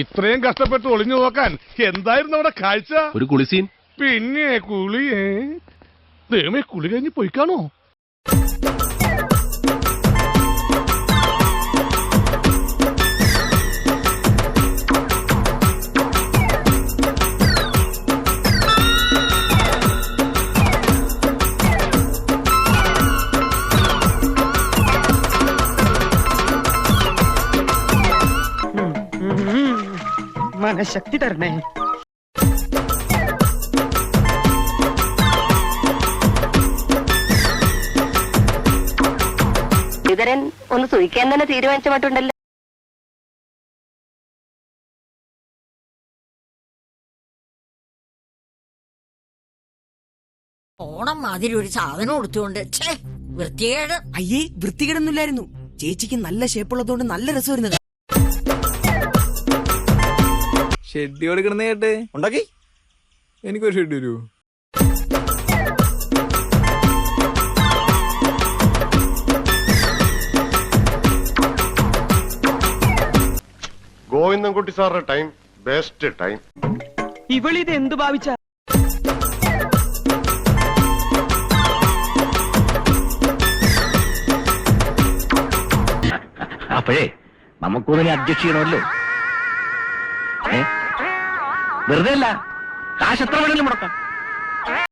ഇത്രയും കഷ്ടപ്പെട്ട് ഒളിഞ്ഞു നോക്കാൻ എന്തായിരുന്നു അവിടെ കാഴ്ച? ഒരു കുളിസീൻ. പിന്നെ കുളിയേ ദൈവമേ, കുളി കഴിഞ്ഞ് പോയിക്കാണോ? മനഃശക്തി തരണേ. ഇതരൻ ഒന്ന് സൂയിക്കാൻ തന്നെ തീരുമാനിച്ച മട്ടുണ്ടല്ലോ. ഓണം മാതിരി ഒരു സാധനം കൊടുത്തുകൊണ്ട് വൃത്തികേട്. അയ്യേ, വൃത്തികേടൊന്നുമില്ലായിരുന്നു. ചേച്ചിക്ക് നല്ല ഷേപ്പുള്ളതുകൊണ്ട് നല്ല രസം വരുന്നത്. ഷെഡ് കൊടുക്കണ കേട്ട് ഉണ്ടാക്കി എനിക്കൊരു ഷെഡ് തരൂ. ഗോവിന്ദൻകുട്ടി സാറിന്റെ ടൈം ബെസ്റ്റ് ടൈം. ഇവളിത് എന്ത് ഭാവിച്ച? അപ്പോഴേ നമുക്കൊന്നിനെ അഡ്ജസ്റ്റ് ചെയ്യണമല്ലോ. വെറുതെ അല്ല, കാശ് എത്ര വേണമെങ്കിലും മുടക്കാം.